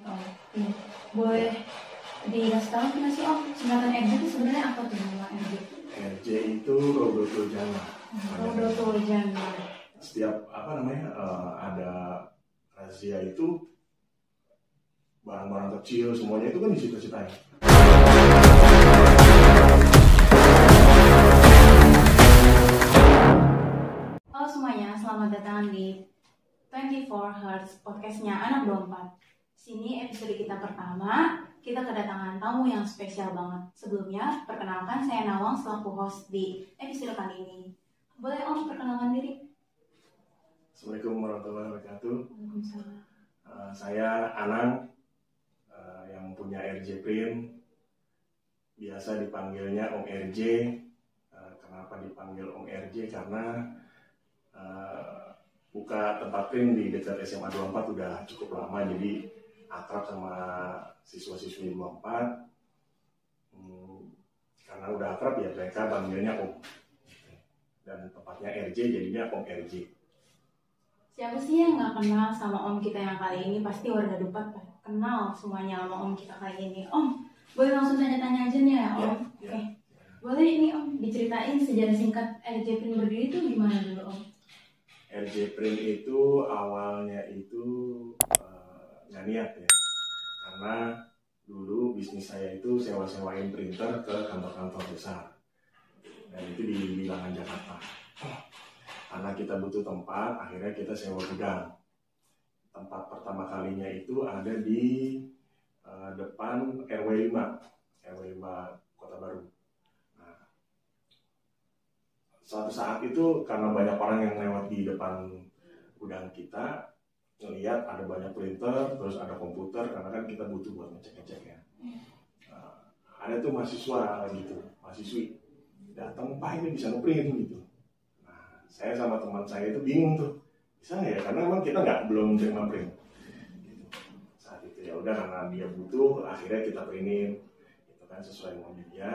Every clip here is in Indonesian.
Oh, iya. Boleh dikasih tahu nggak sih Om, singkatan RJ itu sebenarnya apa tuh nama RJ? RJ itu Rodoto Jana. Rodoto Jana. Setiap ada razia itu barang-barang kecil semuanya itu kan disita-sitain. Halo semuanya, selamat datang di 24 Hertz podcastnya Anak 24. Sini episode kita pertama, kita kedatangan tamu yang spesial banget. Sebelumnya, perkenalkan saya Nawang selaku host di episode kali ini. Boleh Om perkenalkan diri? Assalamualaikum warahmatullahi wabarakatuh. Waalaikumsalam. Saya Anang, yang punya RJ Print. Biasa dipanggilnya Om RJ. Kenapa dipanggil Om RJ? Karena buka tempat print di dekat SMA 24 udah cukup lama, jadi akrab sama siswa-siswi 24. Karena udah akrab ya mereka panggilnya Om. Dan tempatnya RJ jadinya Om RJ. Siapa sih yang nggak kenal sama Om kita yang kali ini? Pasti warga Dupat kenal semuanya sama Om kita kali ini. Om, boleh langsung tanya-tanya aja nih ya Om? Ya. Oke. Boleh ini Om, diceritain sejarah singkat RJ Print berdiri itu gimana dulu Om? RJ Print itu awalnya itu nggak niat ya, karena dulu bisnis saya itu sewa-sewain printer ke kantor-kantor besar, dan itu di bilangan Jakarta. Karena kita butuh tempat, akhirnya kita sewa gudang. Tempat pertama kalinya itu ada di depan RW 5 Kota Baru. Suatu saat itu karena banyak orang yang lewat di depan gudang kita, ngelihat ada banyak printer, terus ada komputer, karena kan kita butuh buat ngecek-ngecek ya. Ada tuh mahasiswa gitu, mahasiswi datang, Pak ini bisa ngeprint gitu. Nah, saya sama teman saya itu bingung tuh, bisa nggak ya? Karena emang kita belum terima print. Gitu. Saat itu ya udah karena dia butuh, akhirnya kita printin, itu kan sesuai maunya dia.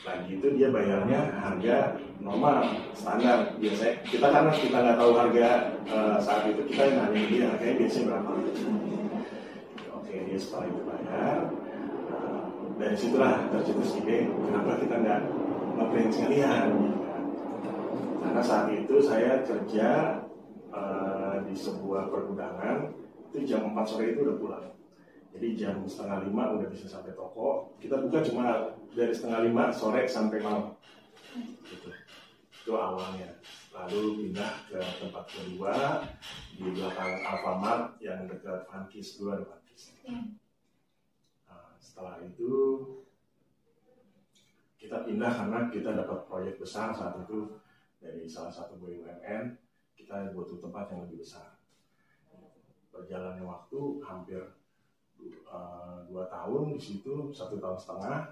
Lagi itu dia bayarnya harga normal, standar. Biasanya karena kita nggak tahu harga saat itu, kita nanya dia harganya biasanya berapa. Oke, dia setelah itu bayar. Dari situlah tercetus ide, kenapa kita nggak ngeprint sekalian? Karena saat itu saya kerja di sebuah pergudangan, itu jam 4 sore itu udah pulang. Jadi jam 4:30 udah bisa sampai toko. Kita buka cuma dari 4:30 sore sampai malam. Gitu. Itu awalnya. Lalu pindah ke tempat kedua di belakang Alfamart yang dekat Vankis, dulu ada Vankis. Setelah itu kita pindah karena kita dapat proyek besar saat itu dari salah satu BUMN. Kita butuh tempat yang lebih besar. Berjalannya waktu hampir 2 tahun di situ, 1,5 tahun,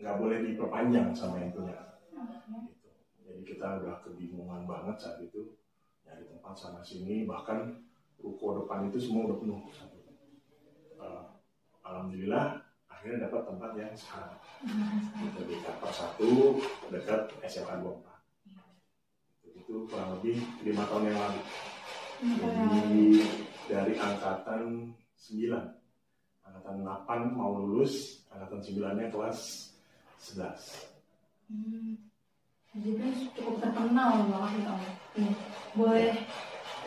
nggak boleh diperpanjang sama yang punya. Gitu. Jadi kita udah kebingungan banget saat itu nyari tempat sana sini, bahkan ruko depan itu semua udah penuh. Alhamdulillah akhirnya dapat tempat yang sekarang. Gitu, di Kapal 1 dekat SMA 24. Itu kurang lebih 5 tahun yang lalu. Jadi dari angkatan 9, angkatan 8 mau lulus, angkatan 9-nya kelas 11. Jadi cukup terkenal banget Om. Boleh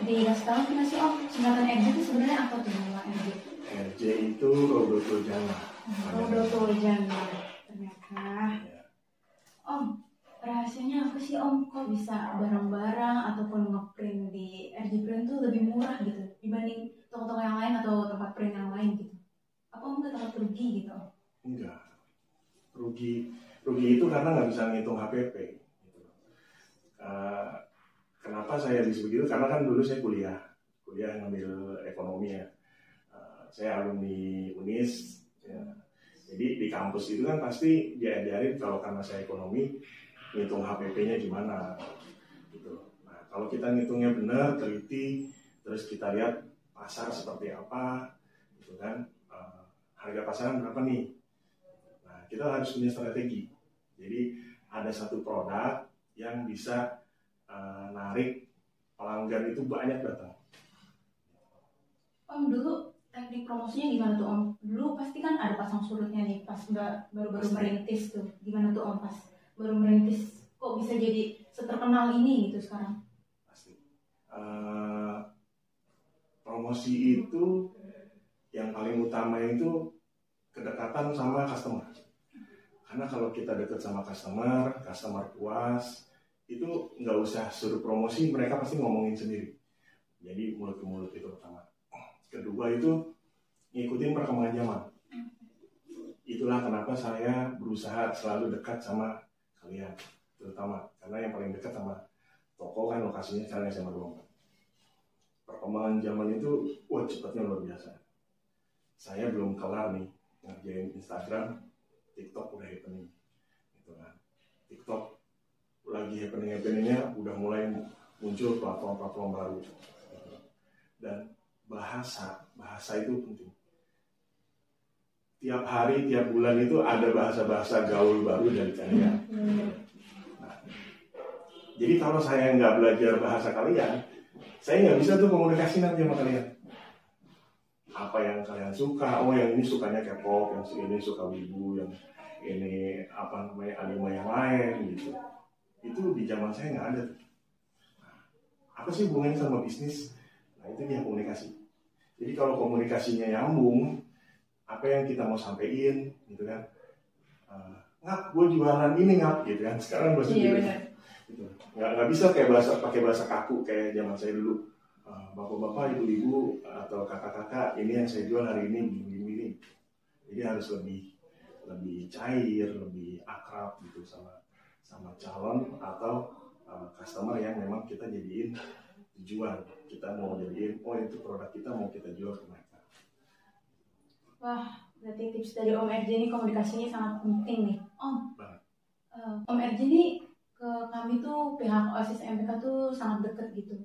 dikasih tahu nggak sih Om, singkatan RJ itu sebenarnya apa tuh nama RJ? RJ itu Rodoto Jana. Rodoto Jana. Ternyata. Ya. Om, rahasianya apa sih Om? Kok bisa barang-barang ataupun ngeprint di RJ Print tuh lebih murah gitu dibanding toko-toko yang lain atau tempat print yang lain gitu? Apa Om nggak takut rugi gitu Om? Enggak. Rugi itu karena nggak bisa ngitung HPP. Gitu. Kenapa saya bisa begitu? Karena kan dulu saya kuliah ngambil ekonomi ya. Saya alumni UNIS. Ya. Jadi di kampus itu kan pasti diajarin kalau karena saya ekonomi, ngitung HPP-nya gimana gitu. Nah, kalau kita ngitungnya benar, teliti, terus kita lihat pasar seperti apa, gitu kan, harga pasaran berapa nih. Nah, kita harus punya strategi. Jadi ada satu produk yang bisa narik pelanggan itu banyak datang. Om dulu teknik promosinya gimana tuh Om? Dulu pasti kan ada pasang surutnya nih pas baru-baru merintis tuh. Gimana tuh Om pas baru merintis kok bisa jadi seterkenal ini gitu sekarang? Pasti. Promosi itu yang paling utama itu kedekatan sama customer. Karena kalau kita dekat sama customer puas, itu nggak usah suruh promosi, mereka pasti ngomongin sendiri. Jadi mulut ke mulut itu pertama. Kedua itu ngikutin perkembangan zaman. Itulah kenapa saya berusaha selalu dekat sama kalian, terutama karena yang paling dekat sama toko kan lokasinya sekarang SMA 24. Perkembangan zaman itu, cepatnya luar biasa. Saya belum kelar nih ngerjain Instagram, TikTok udah happening, gitu kan. TikTok lagi happeningnya udah mulai muncul platform-platform baru, gitu. Dan bahasa itu penting. Tiap hari, tiap bulan itu ada bahasa-bahasa gaul baru dari kalian. Nah, jadi kalau saya nggak belajar bahasa kalian, saya nggak bisa tuh komunikasi nanti sama kalian. Apa yang kalian suka, yang ini sukanya K-pop, yang ini suka wibu, yang ini anime yang lain gitu. Itu di zaman saya nggak ada. Apa sih hubungannya sama bisnis? Nah itu dia komunikasi. Jadi kalau komunikasinya nyambung, apa yang kita mau sampaikan, gitu kan? Ngap, gue jualan ini ngap, gitu kan? Sekarang bahasa gitu. Nggak bisa kayak pakai bahasa kaku kayak zaman saya dulu. Bapak-bapak, ibu-ibu, atau kakak-kakak, ini yang saya jual hari ini. Jadi harus lebih cair, lebih akrab gitu sama calon atau customer yang memang kita jadiin tujuan. Kita mau jadiin, itu produk kita mau kita jual ke mereka. Wah, berarti tips dari Om RJ ini komunikasinya sangat penting nih. Om RJ ini ke kami tuh pihak OSIS MPK tuh sangat deket gitu.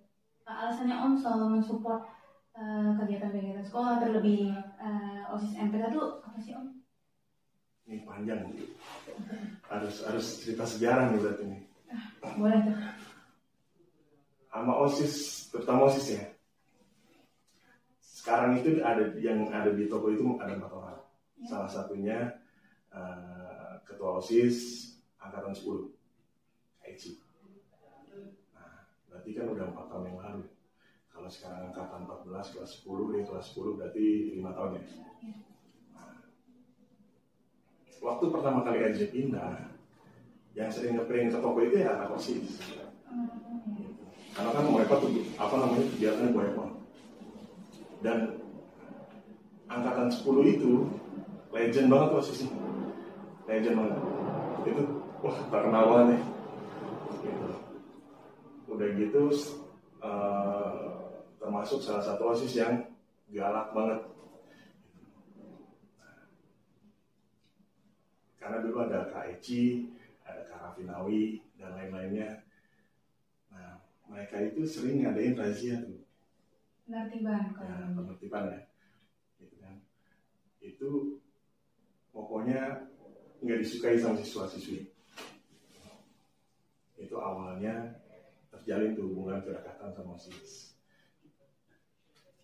Alasannya Om selalu mensupport kegiatan-kegiatan sekolah, terlebih OSIS MPK tuh apa sih Om? Ini panjang, harus cerita sejarah nih berarti nih. Boleh tuh. Sama OSIS, terutama OSIS ya. Sekarang itu yang ada di toko itu ada 4 orang. Ya. Salah satunya ketua OSIS angkatan 10, Eci. Nah, berarti kan udah 4 tahun yang lalu. Kalau sekarang angkatan 14, kelas 10, dia kelas 10 berarti 5 tahun ya. Nah, waktu pertama kali Eci pindah, yang sering ngeprint ke toko itu ya anak OSIS. Karena kan mereka tuh kegiatannya banyak. Dan angkatan 10 itu legend banget OSISnya. Legend banget. Itu terkenal banget nih. Gitu. Udah gitu termasuk salah satu OSIS yang galak banget. Karena dulu ada Kak Eci, ada Kak Rafinawi, dan lain-lainnya. Nah, mereka itu sering ngadain razia tuh. Penertiban ya. Gitu kan. Itu pokoknya nggak disukai sama siswa-siswi. Itu awalnya terjalin tuh hubungan kedekatan sama OSIS.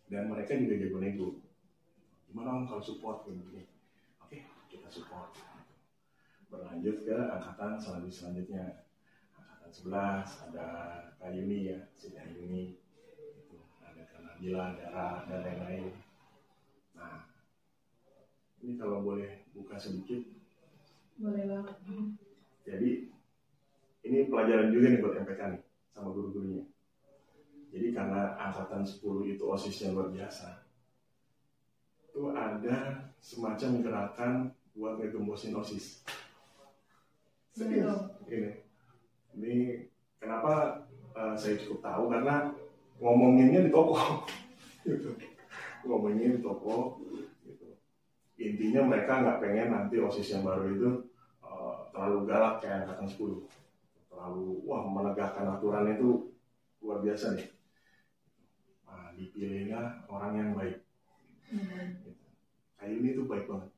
Dan mereka juga jago nego. Gimana kalau support begini? Oke, kita support. Berlanjut ke angkatan selanjutnya. Angkatan 11 ada Kak Yuni ya, Siti Yuni. Itu ada Kak Nabila, Dara, dan lain-lain. Nah, ini kalau boleh buka sedikit. Boleh banget. Jadi ini pelajaran juga nih buat MPK nih sama guru-gurunya. Jadi karena angkatan 10 itu OSISnya luar biasa, itu ada semacam gerakan buat ngegembosin OSIS. Serius. Ini kenapa saya cukup tahu karena ngomonginnya di toko. Gitu. Ngomonginnya di toko. Gitu. Intinya mereka nggak pengen nanti OSIS yang baru itu terlalu galak kayak angkatan 10. Terlalu menegakkan aturan itu luar biasa nih. Nah, dipilihnya orang yang baik. Gitu. Kayak ini tuh baik banget.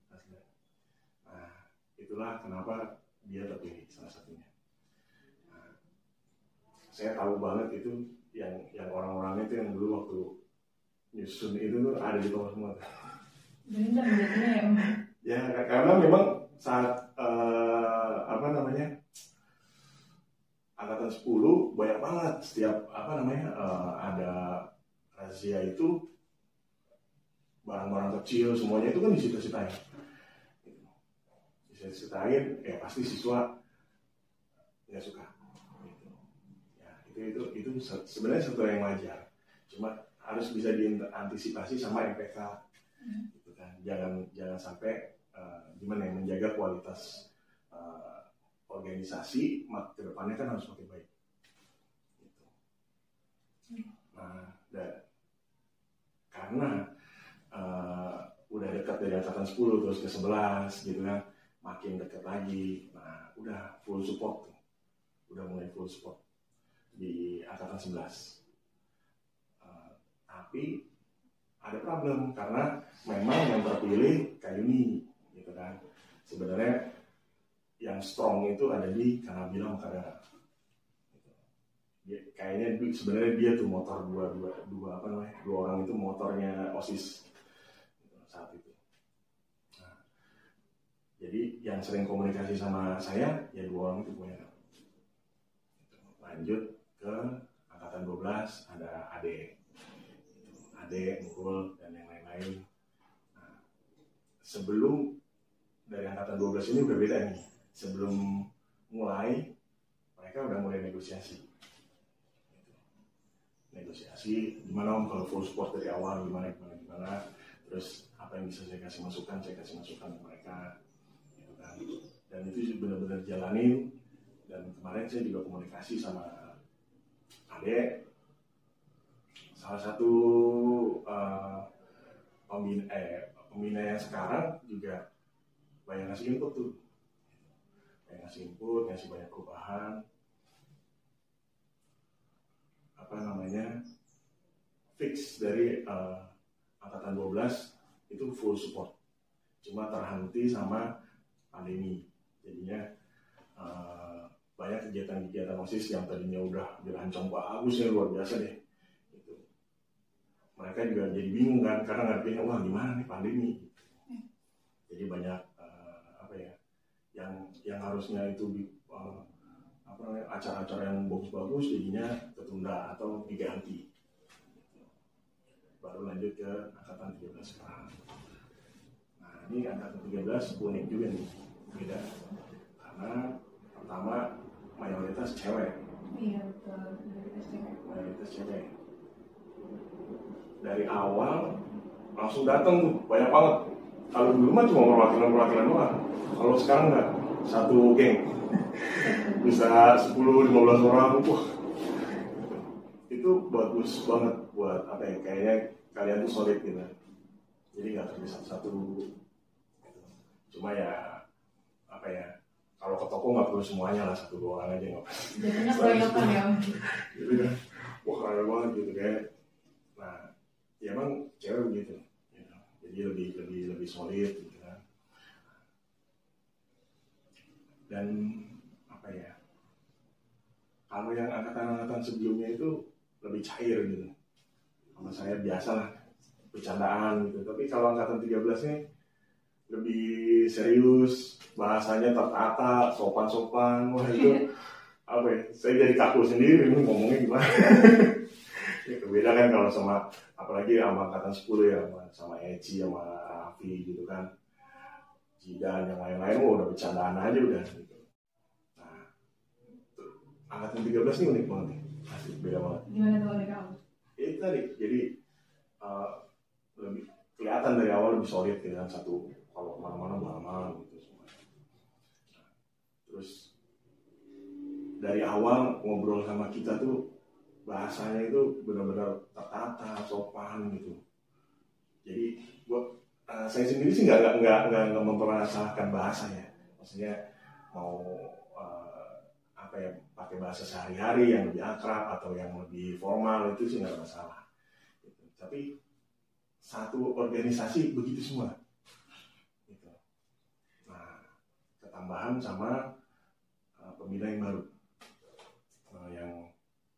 Nah, itulah kenapa dia terpilih salah satunya. Saya tahu banget itu yang orang-orangnya itu yang dulu waktu nyusun itu tuh ada di bawah semua. Bener jadinya ya Om. Ya karena memang saat angkatan 10 banyak banget setiap ada razia itu barang-barang kecil semuanya itu kan disita-sitain. Disita-sitain ya pasti siswa nggak suka. Ya itu sebenarnya satu yang wajar. Cuma harus bisa diantisipasi sama MPK. Gitu kan. Jangan sampai menjaga kualitas organisasi ke depannya kan harus makin baik. Gitu. Nah, karena udah dekat dari angkatan 10 terus ke 11 gitu kan, makin dekat lagi. Nah, udah full support tuh. Udah mulai full support di angkatan 11. Tapi ada problem karena memang yang terpilih Kayuni gitu kan. Sebenarnya yang strong itu ada di Kanabila Makadara. Kayaknya sebenarnya dia tuh motor dua orang itu motornya OSIS saat itu. Nah, jadi yang sering komunikasi sama saya ya dua orang itu punya. Lanjut ke angkatan 12 ada Ade, Mukul dan yang lain-lain. Nah, sebelum dari angkatan 12 ini udah beda nih. Sebelum mulai, mereka udah mulai negosiasi. Negosiasi, gimana Om kalau full support dari awal, gimana. Terus apa yang bisa saya kasih masukan ke mereka. Gitu kan. Dan itu benar-benar jalanin. Dan kemarin saya juga komunikasi sama Ade. Salah satu pembina yang sekarang juga banyak ngasih input tuh. Ngasih banyak perubahan. Fix dari angkatan 12 itu full support. Cuma terhenti sama pandemi. Jadinya banyak kegiatan-kegiatan OSIS yang tadinya udah dirancang bagus ya, luar biasa deh. Gitu. Mereka juga jadi bingung kan, karena ngadepinnya wah gimana nih pandemi. Jadi banyak yang harusnya itu acara-acara yang bagus-bagus jadinya tertunda atau diganti. Baru lanjut ke angkatan 13 sekarang. Nah ini angkatan 13 unik juga nih, beda. Karena pertama mayoritas cewek. Iya betul, Mayoritas cewek. Dari awal langsung datang tuh, banyak banget. Kalau dulu mah cuma perwakilan doang. Kalau sekarang enggak, satu geng. Bisa 10-15 orang. Wah. Itu bagus banget buat kayaknya kalian tuh solid gitu. Jadi nggak terpisah satu. Cuma ya kalau ke toko nggak perlu semuanya lah, 1-2 orang aja nggak apa. Jadinya keroyokan ya Om. Gitu kan, wah keren banget gitu kayak. Nah, ya emang cewek begitu. Gitu. Jadi lebih solid gitu kan. Dan kalau yang angkatan-angkatan sebelumnya itu lebih cair gitu. Sama saya biasalah bercandaan gitu. Tapi kalau angkatan 13 ini lebih serius, bahasanya tertata, sopan-sopan. Wah itu saya jadi kaku sendiri ngomongnya gimana. Ya, beda kan kalau sama apalagi sama angkatan 10 ya, sama Eci, sama Raffi gitu kan. Jidan yang lain-lain udah bercandaan aja udah gitu. Angkatan 13 ini unik banget nih, asli beda banget. Gimana tuh unik kamu? Itu tadi, jadi lebih kelihatan dari awal lebih solid gitu kan, satu kalau kemana-mana gitu semua. Terus dari awal ngobrol sama kita tuh bahasanya itu benar-benar tertata, sopan gitu. Jadi saya sendiri sih nggak mempermasalahkan bahasanya, maksudnya mau pakai bahasa sehari-hari yang lebih akrab atau yang lebih formal itu sih nggak masalah. Gitu. Tapi satu organisasi begitu semua. Gitu. Nah, ketambahan sama pembina yang baru, yang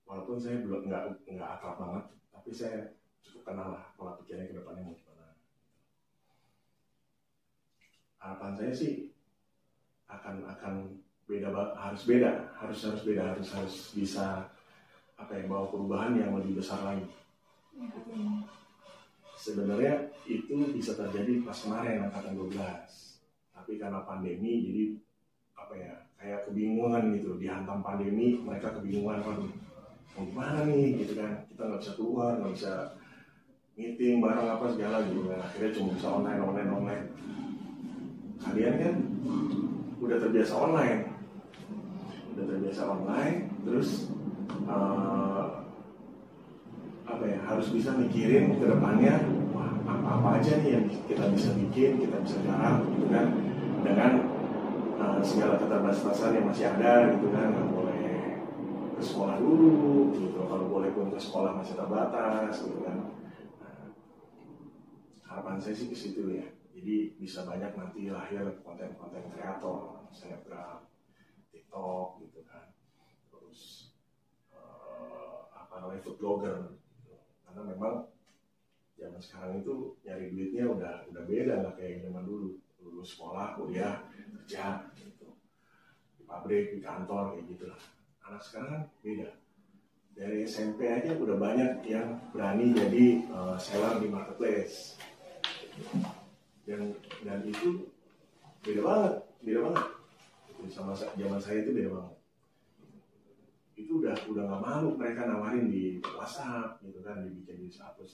walaupun saya belum nggak akrab banget, tapi saya cukup kenal lah pola pikirnya ke depannya mau gimana. Harapan saya sih akan beda, harus bisa bawa perubahan yang lebih besar lagi. Sebenarnya itu bisa terjadi pas kemarin angkatan 12, tapi karena pandemi jadi kayak kebingungan gitu, dihantam pandemi, mereka kebingungan kan mau gimana nih gitu kan, kita nggak bisa keluar, nggak bisa meeting bareng apa segala gitu kan, akhirnya cuma bisa online. Kalian kan udah terbiasa online, terus harus bisa mikirin ke depannya, wah apa aja nih yang kita bisa bikin, kita bisa garap gitu kan, dengan segala keterbatasan yang masih ada gitu kan, nggak boleh ke sekolah dulu gitu, kalau boleh pun ke sekolah masih terbatas gitu kan. Harapan saya sih ke situ ya, jadi bisa banyak nanti lahir konten-konten kreator, selebgram, TikTok gitu kan, terus food blogger gitu. Karena memang zaman sekarang itu nyari duitnya udah beda, nggak kayak zaman dulu, lulus sekolah, kuliah, kerja gitu, di pabrik, di kantor kayak gitulah. Anak sekarang beda, dari SMP aja udah banyak yang berani jadi seller di marketplace, dan itu beda banget itu sama zaman saya, itu beda banget. Itu udah nggak malu mereka nawarin di WhatsApp gitu kan, dibikin di status,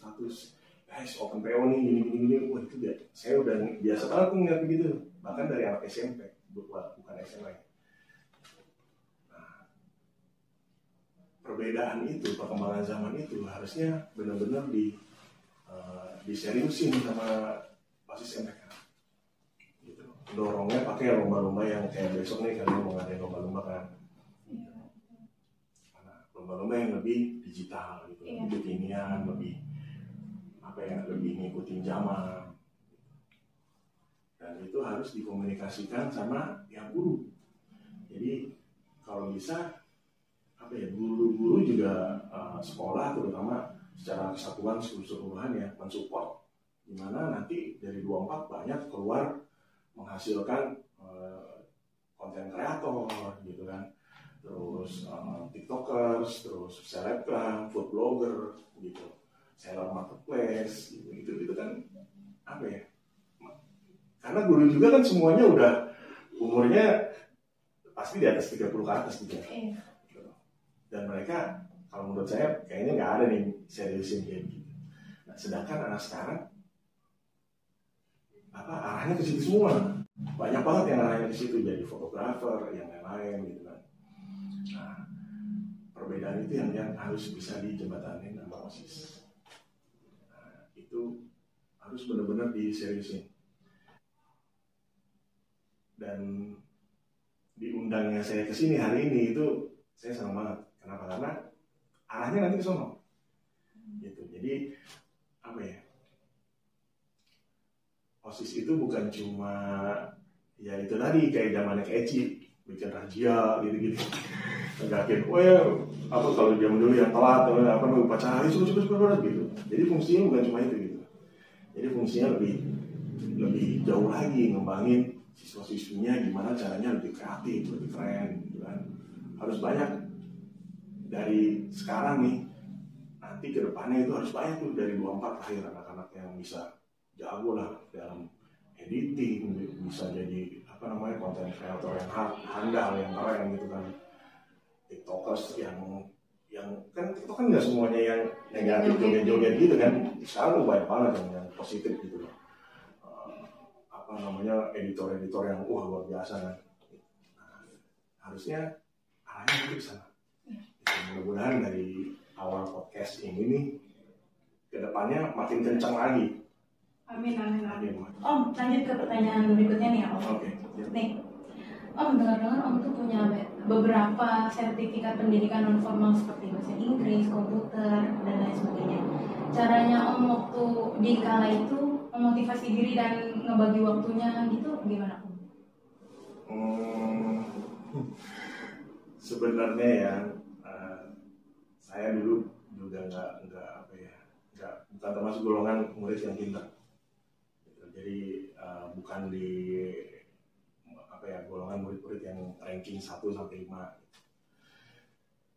guys open PO nih gini. Wah itu saya udah biasa banget ngeliat begitu, bahkan dari anak SMP, bukan SMA. Nah, perbedaan itu, perkembangan zaman itu harusnya benar-benar diseriusin sama basis mereka gitu. Dorongnya pakai lomba-lomba yang kayak besok nih, kalian mau ngadain lomba-lomba kan, lomba-lomba yang lebih digital gitu, lebih kekinian, lebih ngikutin zaman, dan itu harus dikomunikasikan sama yang guru. Jadi kalau bisa guru-guru juga sekolah terutama secara kesatuan keseluruhan ya mensupport, dimana nanti dari 24 banyak keluar menghasilkan konten kreator gitu kan, terus tiktokers, terus selebgram, food blogger gitu, seller marketplace gitu kan, karena guru juga kan semuanya udah umurnya pasti di atas 30 ke atas gitu. Dan mereka kalau menurut saya kayaknya nggak ada nih seriusin kayak gitu. Nah, sedangkan anak sekarang arahnya ke situ semua, banyak banget yang arahnya ke situ, jadi fotografer, yang lain-lain gitu kan. Nah, perbedaan itu yang harus bisa dijembatanin sama OSIS. Nah, itu harus benar-benar diseriusin. Dan diundangnya saya ke sini hari ini itu saya senang banget. Kenapa? Karena arahnya nanti ke sono. Gitu. Jadi OSIS itu bukan cuma ya itu tadi kayak zamannya Eci, bikin razia gitu-gitu. Negakin, kalau zaman dulu yang telat upacara itu cepet gitu. Jadi fungsinya bukan cuma itu gitu. Jadi fungsinya lebih jauh lagi, ngembangin siswa-siswinya gimana caranya lebih kreatif, lebih keren gitu kan. Harus banyak dari sekarang nih, nanti ke depannya itu harus banyak tuh dari 24 lahir anak-anak yang bisa jago lah dalam editing, bisa jadi konten kreator yang handal, yang keren gitu kan. TikTokers yang kan TikTok kan nggak semuanya yang negatif joget-joget gitu kan, sekarang banyak banget yang positif gitu loh. Editor-editor yang luar biasa kan. Nah, harusnya arahnya itu ke sana. Mudah-mudahan dari awal podcast ini nih ke depannya makin kencang lagi. Amin. Om, lanjut ke pertanyaan berikutnya nih ya Om. Oke. Nih, Om dengar-dengar Om tuh punya beberapa sertifikat pendidikan non formal seperti bahasa Inggris, komputer, dan lain sebagainya. Caranya Om waktu di kala itu memotivasi diri dan ngebagi waktunya gitu gimana Om? Sebenarnya ya saya dulu juga nggak bukan termasuk golongan murid yang pintar. Jadi bukan di golongan murid-murid yang ranking 1 sampai 5.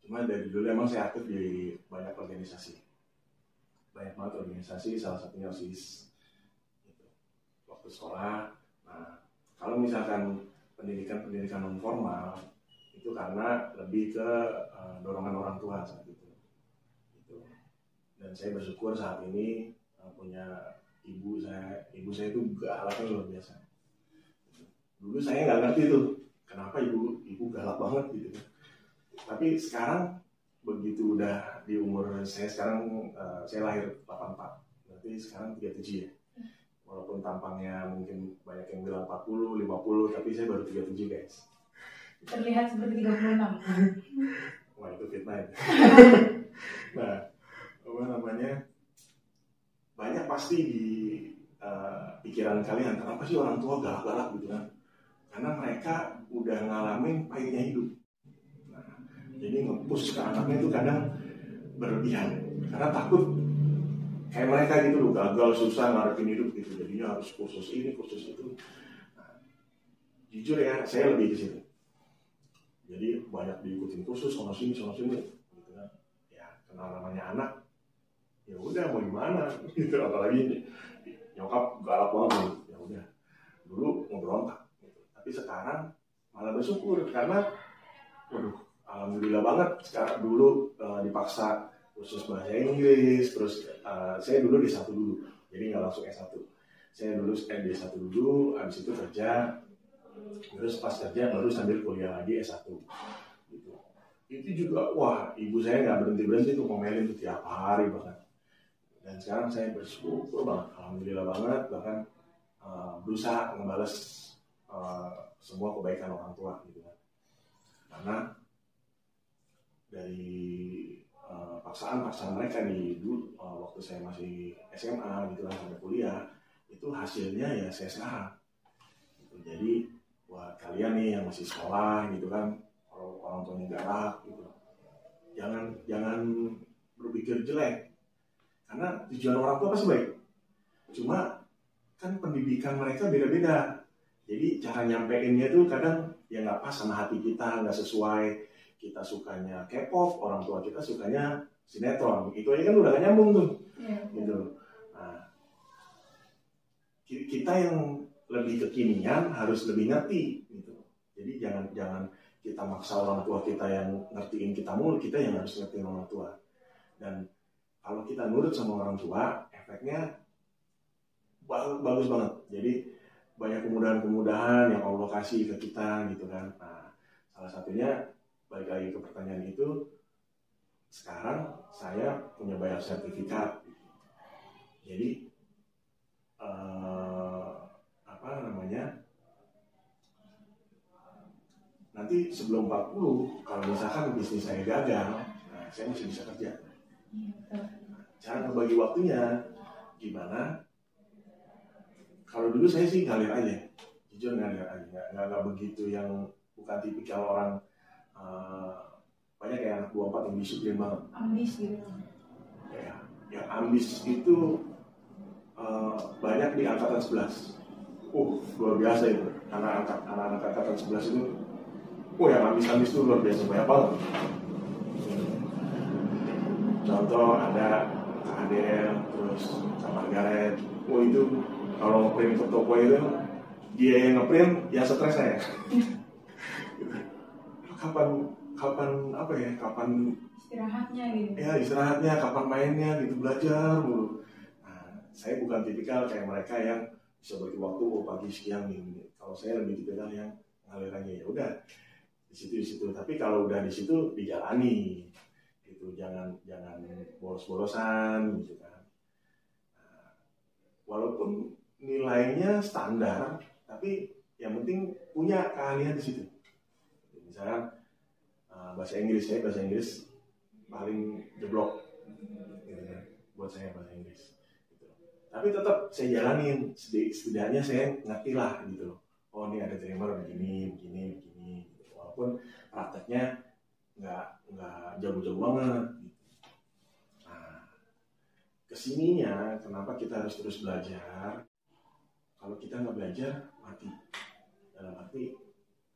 Cuma dari dulu emang saya aktif di banyak organisasi. Banyak banget organisasi, salah satunya OSIS. Gitu. Waktu sekolah, nah kalau misalkan pendidikan non formal itu karena lebih ke dorongan orang tua saat itu. Gitu. Dan saya bersyukur saat ini punya ibu saya itu galaknya luar biasa. Dulu saya nggak ngerti tuh kenapa ibu galak banget gitu. Tapi sekarang begitu udah di umur saya sekarang, saya lahir 84, berarti sekarang 37 ya. Walaupun tampangnya mungkin banyak yang bilang 40, 50, tapi saya baru 37 guys. Terlihat seperti 36. Wah itu fitnah ya. Nah, apa namanya? Banyak pasti di pikiran kalian, kenapa sih orang tua galak-galak gitu kan? Karena mereka udah ngalamin pahitnya hidup. Nah, jadi nge-push ke anaknya itu kadang berlebihan. Karena takut kayak mereka gitu loh, gagal, susah ngarepin hidup gitu. Jadinya harus kursus ini, kursus itu. Nah, jujur ya, saya lebih ke situ. Jadi banyak diikutin kursus, sono sini gitu kan. Ya, kenal namanya anak. Ya udah mau gimana gitu, apalagi nyokap galak banget. Ya udah. Dulu ngeberontak. Tapi sekarang malah bersyukur karena alhamdulillah banget sekarang. Dulu dipaksa kursus bahasa Inggris, terus saya dulu D1 dulu, jadi nggak langsung S1. Saya dulu D1 dulu, habis itu kerja, terus pas kerja baru sambil kuliah lagi S1 gitu. Itu juga wah, ibu saya nggak berhenti tuh ngomelin tuh tiap hari bahkan. Dan sekarang saya bersyukur banget, alhamdulillah banget, bahkan berusaha ngebales semua kebaikan orang tua gitu kan. Karena dari paksaan mereka di dulu waktu saya masih SMA gitu kan sampai kuliah, itu hasilnya ya saya sekarang gitu. Jadi buat kalian nih yang masih sekolah gitu kan, kalau orang tuanya galak gitu, jangan berpikir jelek, karena tujuan orang tua pasti baik, cuma kan pendidikan mereka beda-beda. Jadi cara nyampeinnya tuh kadang ya nggak pas sama hati kita, nggak sesuai. Kita sukanya K-pop, orang tua kita sukanya sinetron. Itu aja kan udah gak nyambung tuh. Gitu. Nah, kita yang lebih kekinian harus lebih ngerti. Gitu. Jadi jangan kita maksa orang tua kita yang ngertiin kita mulu, kita yang harus ngertiin orang tua. Dan kalau kita nurut sama orang tua, efeknya bagus banget. Jadi banyak kemudahan-kemudahan yang Allah kasih ke kita gitu kan. Nah, salah satunya balik lagi ke pertanyaan itu, sekarang saya punya banyak sertifikat. Jadi nanti sebelum 40, kalau misalkan bisnis saya gagal, nah saya masih bisa kerja. Cara ngebagi waktunya gimana? Kalau dulu saya sih ngalir aja, jujur ngalir aja, nggak begitu yang bukan tipikal orang banyak kayak anak 24 yang disiplin banget. Ambis gitu. Ya, yang ambis itu banyak di angkatan 11. Luar biasa itu. Anak-anak angkatan 11 itu, yang ambis itu luar biasa banyak banget. Contoh ada KDL, terus Kak Margaret. Itu kalau ngeprint ke toko itu, dia yang ngeprint, ya stres saya. Kapan istirahatnya gitu. Ya istirahatnya, kapan mainnya gitu, belajar mulu. Nah, saya bukan tipikal kayak mereka yang bisa bagi waktu pagi siang gitu. Kalau saya lebih tipikal yang ngalirannya ya udah di situ. Tapi kalau udah di situ dijalani gitu, jangan bolos-bolosan gitu kan. Nah, walaupun nilainya standar, tapi yang penting punya keahlian di situ. Misalnya bahasa Inggris paling jeblok gitu kan, buat saya bahasa Inggris gitu. Tapi tetap saya jalanin, setidaknya saya ngerti lah gitu. Oh ini ada grammar begini gitu. Walaupun prakteknya nggak jauh-jauh banget gitu. Nah, kesininya kenapa kita harus terus belajar. Kalau kita nggak belajar, mati. Dalam arti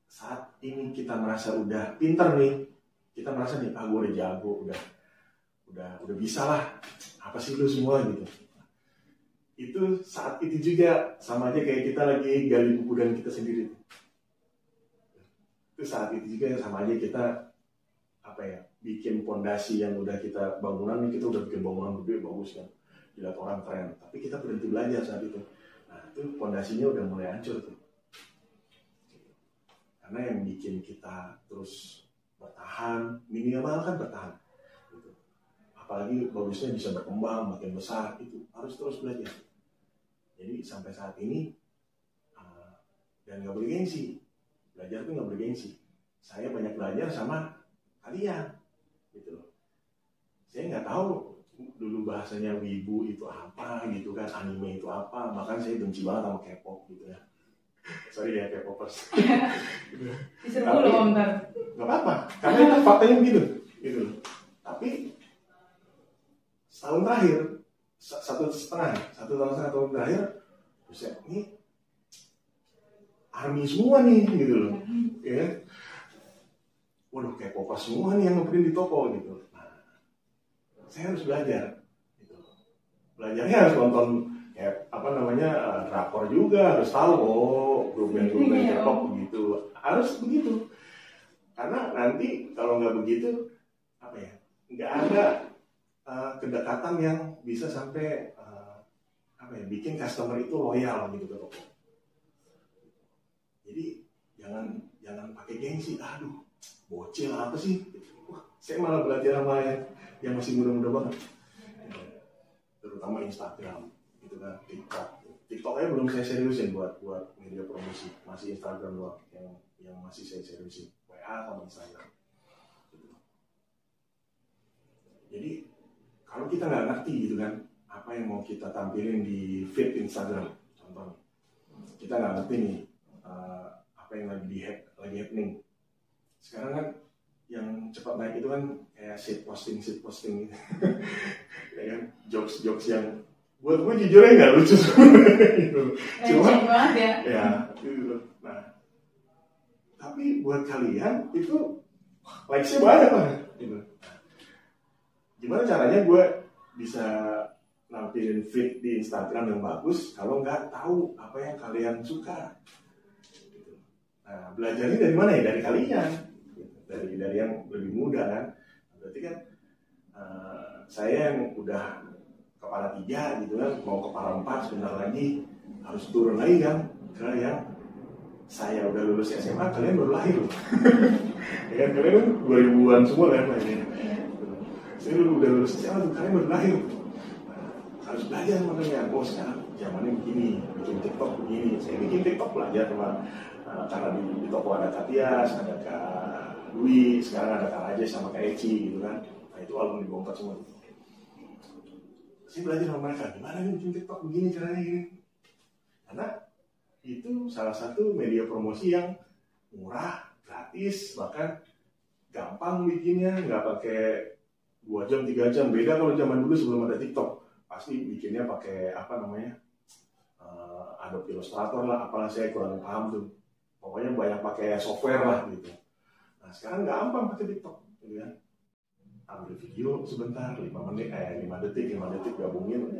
saat ini kita merasa udah pinter nih, kita merasa nih, gue udah jago, udah bisa lah, apa sih lu semua gitu. Itu saat itu juga sama aja kayak kita lagi gali kuburan kita sendiri. Itu saat itu juga sama aja kita bikin pondasi yang udah kita bangunan, kita udah bikin bangunan gede bagus kan, dilihat orang keren, tapi kita berhenti belajar saat itu. Nah itu pondasinya udah mulai hancur tuh. Karena yang bikin kita terus bertahan, minimal kan bertahan gitu. Apalagi bagusnya bisa berkembang makin besar, itu harus terus belajar. Jadi sampai saat ini dan nggak boleh gengsi, belajar tuh nggak boleh gengsi. Saya banyak belajar sama kalian gitu loh. Saya nggak tahu dulu bahasanya wibu itu apa gitu kan, anime itu apa, bahkan saya benci banget sama K-pop gitu ya. Sorry ya K-popers. Disuruh dulu Om ntar. Nggak apa-apa, karena itu faktanya begitu gitu loh. Tapi setahun terakhir, satu tahun terakhir, buset, ini army semua nih gitu loh, ya. Waduh, kayak K-popers semua nih yang ngeprint di toko gitu. Nah, saya harus belajar. Gitu. Belajarnya harus nonton kayak drakor juga, harus tahu grup band K-pop begitu, harus begitu. Karena nanti kalau nggak begitu, nggak ada kedekatan yang bisa sampai bikin customer itu loyal gitu ke toko. Jadi jangan pakai gengsi, aduh bocil apa sih? Wah, saya malah belajar sama yang masih muda-muda banget. Terutama Instagram, gitu kan, TikTok aja belum saya seriusin buat media promosi, masih Instagram doang yang masih saya seriusin, WA sama Instagram. Jadi kalau kita nggak ngerti gitu kan, apa yang mau kita tampilin di feed Instagram, contohnya, kita nggak ngerti nih apa yang lagi happening. Sekarang kan yang cepat naik itu kan kayak shit posting gitu. Ya kan, jokes yang buat gue jujurnya nggak lucu gitu. Cuma ya gitu. Nah, tapi buat kalian itu likes-nya banyak banget gitu. Gimana caranya gue bisa nampilin feed di Instagram yang bagus kalau nggak tahu apa yang kalian suka? Nah, belajarnya dari mana ya? Dari kalian, dari yang lebih muda kan. Berarti kan saya yang udah kepala 3 gitu kan, mau kepala 4 sebentar lagi harus turun lagi kan ke yang saya udah lulus SMA, kalian baru lahir loh. Ya kan, kalian kan 2000-an semua kan lahirnya. Saya udah lulus SMA, kalian baru lahir. Nah, harus belajar makanya. Oh sekarang zamannya begini, bikin TikTok begini. Saya bikin TikTok belajar sama karena di toko ada Kak Tias, ada Kak Dwi, sekarang ada Kak Raja sama Kak Eci gitu kan. Nah itu alumni bongkar semua. Saya belajar sama mereka, gimana nih bikin TikTok begini caranya gini. Karena itu salah satu media promosi yang murah, gratis, bahkan gampang bikinnya, nggak pakai 2 jam, 3 jam. Beda kalau zaman dulu sebelum ada TikTok, pasti bikinnya pakai Adobe Illustrator lah, apalah saya kurang paham tuh. Pokoknya banyak pakai software lah gitu. Nah sekarang gampang pakai TikTok, gitu kan. Ambil video sebentar, 5 detik gabungin,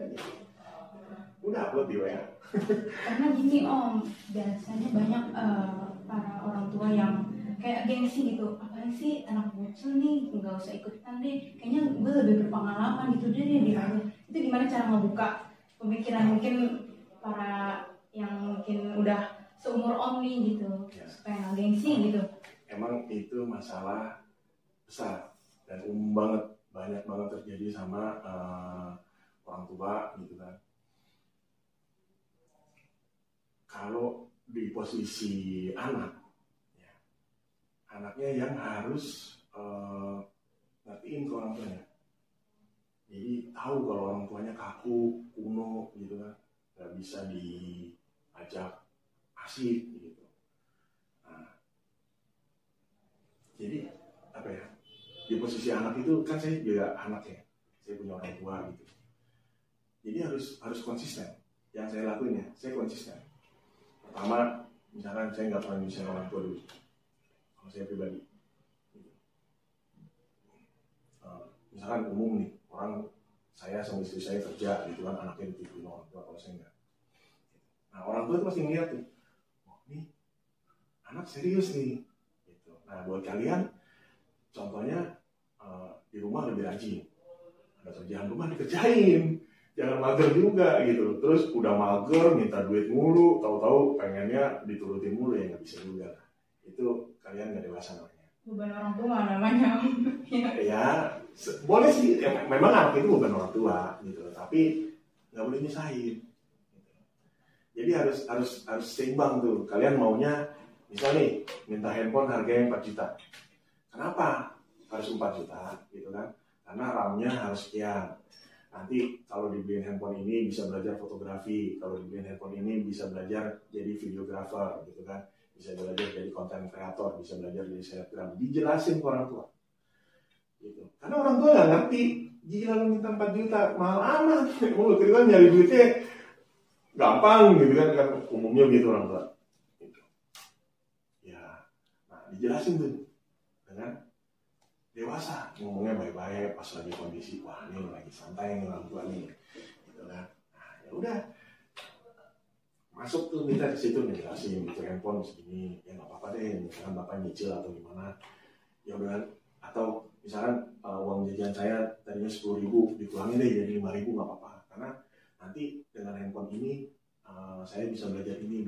udah upload di WA. Karena gini Om, biasanya banyak para orang tua yang kayak gengsi gitu, apalagi sih anak bocil nih, nggak usah ikutan deh, kayaknya gue lebih berpengalaman gitu deh di akhir. Itu gimana cara ngebuka pemikiran mungkin para yang mungkin udah seumur Om nih gitu, ya, supaya nggak gengsi gitu. Emang itu masalah besar dan umum banget, banyak banget terjadi sama orang tua gitu kan. Kalau di posisi anaknya yang harus ngertiin ke orang tuanya. Jadi tahu kalau orang tuanya kaku, kuno gitu kan, nggak bisa diajak asik gitu. Nah, jadi di posisi anak itu kan saya juga anak ya, saya punya orang tua gitu. Jadi harus konsisten. Yang saya lakuin ya, saya konsisten. Pertama, misalkan saya nggak pernah nyusahin orang tua dulu. Kalau saya pribadi. Misalkan umum nih, saya sama istri saya kerja gitu kan, anaknya dititipin orang tua, kalau saya enggak. Nah, orang tua itu pasti ngeliat tuh, oh nih anak serius nih gitu. Nah, buat kalian contohnya di rumah lebih rajin, ada kerjaan rumah dikerjain, jangan mager juga gitu. Terus udah mager minta duit mulu, tahu-tahu pengennya diturutin mulu, ya nggak bisa juga. Itu kalian nggak dewasa namanya. Beban orang tua namanya. Ya boleh sih, memang anak itu bukan orang tua gitu, tapi nggak boleh nyusahin. Jadi harus seimbang tuh. Kalian maunya, misalnya nih, minta handphone harganya 4 juta. Kenapa harus 4 juta gitu kan? Karena RAM-nya harus sekian. Nanti kalau dibeliin handphone ini bisa belajar fotografi, kalau dibeliin handphone ini bisa belajar jadi videographer gitu kan, bisa belajar jadi content creator, bisa belajar jadi selebgram. Dijelasin ke orang tua. Gitu. Karena orang tua nggak ngerti, gila lu minta 4 juta, mahal amat. Mau kita nyari duitnya gampang gitu kan umumnya gitu orang tua. Gitu. Ya, nah dijelasin tuh dengan dewasa, ngomongnya baik-baik pas lagi kondisi, wah ini lagi santai nih orang tua nih, gitu kan. Nah ya udah, masuk tuh minta ke situ ngejelasin gitu, handphone segini, ya nggak apa-apa deh, misalkan bapak nyicil atau gimana, ya udah. Atau misalkan uang jajan saya tadinya 10.000 dikurangin deh jadi 5.000, nggak apa-apa, karena nanti dengan handphone ini saya bisa belajar ini.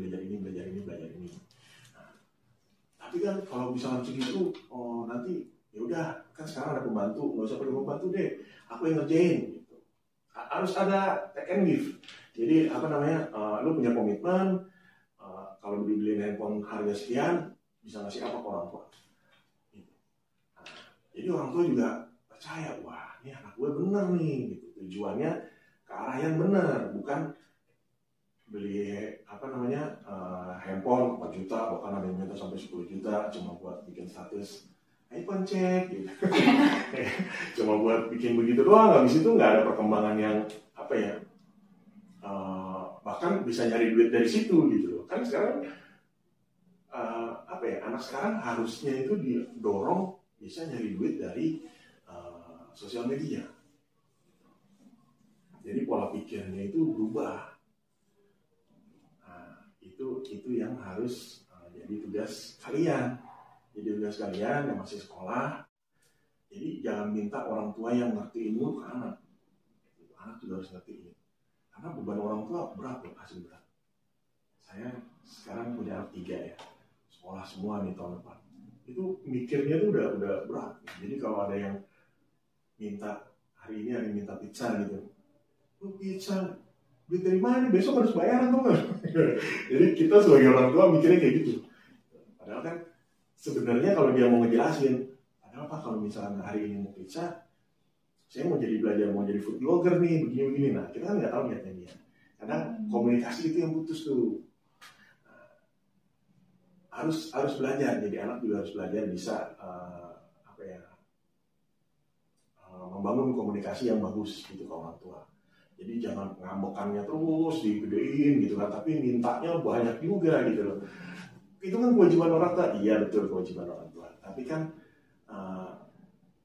Nah, tapi kan kalau misalkan segitu, nanti ya udah, kan sekarang ada pembantu, nggak usah perlu pembantu deh, aku yang ngerjain gitu. Harus ada take and give. Jadi lu punya komitmen, kalau dibeliin handphone harga sekian bisa ngasih apa ke orang tua gitu. Nah, jadi orang tua juga percaya, wah ini anak gue bener nih gitu. Tujuannya ke arah yang bener, bukan beli handphone 4 juta, bahkan ada yang minta sampai 10 juta cuma buat bikin status iPhone cek gitu. Cuma buat bikin begitu doang, habis itu nggak ada perkembangan yang bahkan bisa nyari duit dari situ gitu loh. Kan sekarang anak sekarang harusnya itu didorong bisa nyari duit dari sosial media. Jadi pola pikirnya itu berubah. Itu yang harus jadi tugas kalian. Jadi tugas kalian yang masih sekolah. Jadi jangan minta orang tua yang ngertiin lu ke anak. Anak juga harus ngertiin. Karena beban orang tua berat loh, asli berat. Saya sekarang punya anak 3 ya. Sekolah semua nih tahun depan. Itu mikirnya tuh udah berat. Jadi kalau ada yang minta, hari ini ada yang minta pizza gitu. Lu pizza duit dari mana? Besok harus bayaran tuh kan? Jadi kita sebagai orang tua mikirnya kayak gitu. Padahal kan sebenarnya kalau dia mau ngejelasin, padahal Pak kalau misalnya hari ini mau pizza, saya mau belajar mau jadi food blogger nih, begini-begini. Nah kita kan nggak tahu niatnya dia. Karena komunikasi itu yang putus tuh. Nah, harus belajar. Jadi anak juga harus belajar bisa membangun komunikasi yang bagus gitu ke orang tua. Jadi jangan ngambekannya terus digedein gitu kan, tapi mintanya banyak juga gitu loh. Itu kan kewajiban orang tua, iya betul kewajiban orang tua. Tapi kan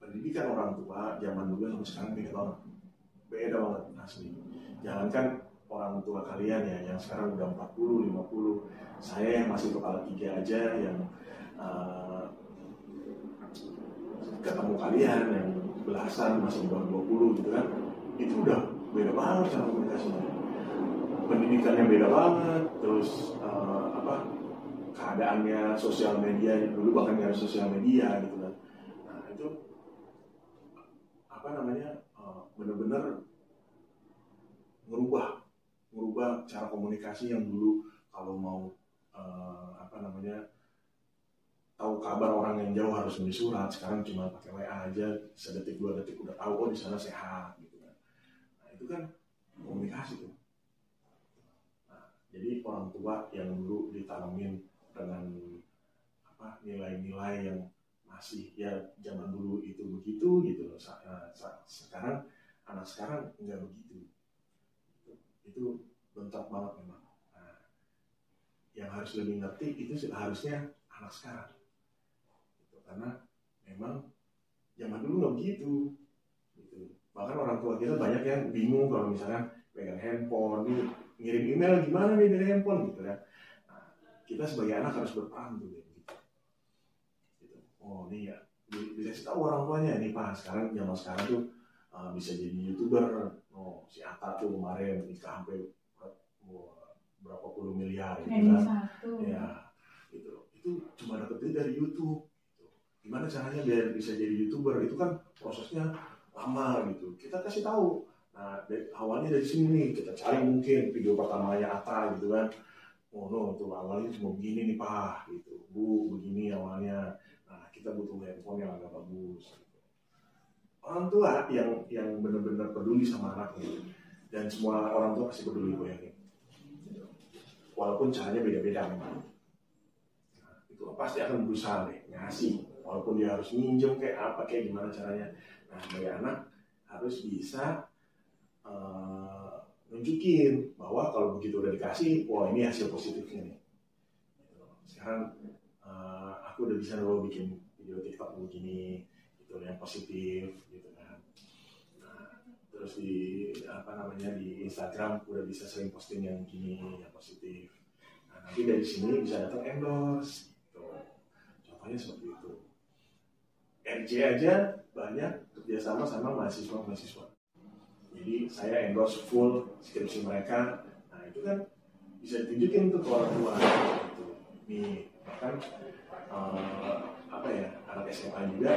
pendidikan orang tua zaman dulu sama sekarang beda banget asli. Jangankan orang tua kalian ya, yang sekarang udah 40, 50, saya yang masih kepala 3 aja yang ketemu kalian yang belasan masih di bawah 20 gitu kan, itu udah beda banget cara komunikasinya, pendidikannya beda banget, terus keadaannya sosial media dulu bahkan nggak ada sosial media gitu kan. Nah itu benar-benar merubah cara komunikasi yang dulu kalau mau tahu kabar orang yang jauh harus nulis surat, sekarang cuma pakai WA aja, sedetik 2 detik udah tahu di sana sehat gitu kan. Nah itu kan komunikasi tuh. Nah, jadi orang tua yang dulu ditanamin dengan nilai-nilai yang masih ya zaman dulu itu begitu gitu loh. Sekarang anak sekarang enggak begitu. itu bentrok banget memang. Nah, yang harus lebih ngerti itu harusnya anak sekarang, gitu. Karena memang zaman dulu nggak begitu, gitu. Bahkan orang tua kita banyak yang bingung kalau misalnya pegang handphone, nih, ngirim email gimana nih dari handphone gitu ya. Nah, kita sebagai anak harus berperan tuh, gitu. Oh nih ya, bisa tahu orang tuanya nih Pak, sekarang zaman sekarang tuh bisa jadi YouTuber. Oh si Atta tuh kemarin nikah sampai berapa puluh miliar gitu kan. Ya, gitu. Itu cuma dapet duit dari YouTube. Gitu. Gimana caranya biar bisa jadi YouTuber? Itu kan prosesnya lama gitu. Kita kasih tahu. Nah, awalnya dari sini nih, kita cari mungkin video pertamanya Atta gitu kan. Oh no, tuh awalnya cuma begini nih Pak, gitu. Bu, begini awalnya. Nah, kita butuh handphone yang agak bagus. Gitu. Orang tua yang benar-benar peduli sama anaknya, dan semua orang tua pasti peduli gue yakin. Walaupun caranya beda-beda memang. Nah, itu pasti akan berusaha deh ngasih, walaupun dia harus minjem kayak apa kayak gimana caranya. Nah, sebagai anak harus bisa nunjukin bahwa kalau begitu udah dikasih, wah ini hasil positifnya nih. Sekarang aku udah bisa loh bikin video TikTok begini, gitu yang positif, gitu kan. Nah, terus di di Instagram udah bisa sering posting yang gini, yang positif. Nah, nanti dari sini bisa datang endorse, gitu. Contohnya seperti itu. RJ aja banyak kerjasama sama mahasiswa. Jadi saya endorse full skripsi mereka. Nah itu kan bisa ditunjukin tuh ke orang tua. Gitu. Nih bahkan anak SMA juga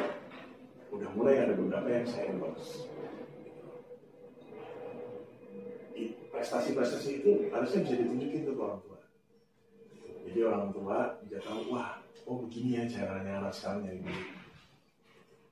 udah mulai ada beberapa yang saya endorse. Prestasi-prestasi itu harusnya bisa ditunjukin tuh ke orang tua. Jadi orang tua juga tahu, wah, oh begini ya caranya anak sekarang nyari duit.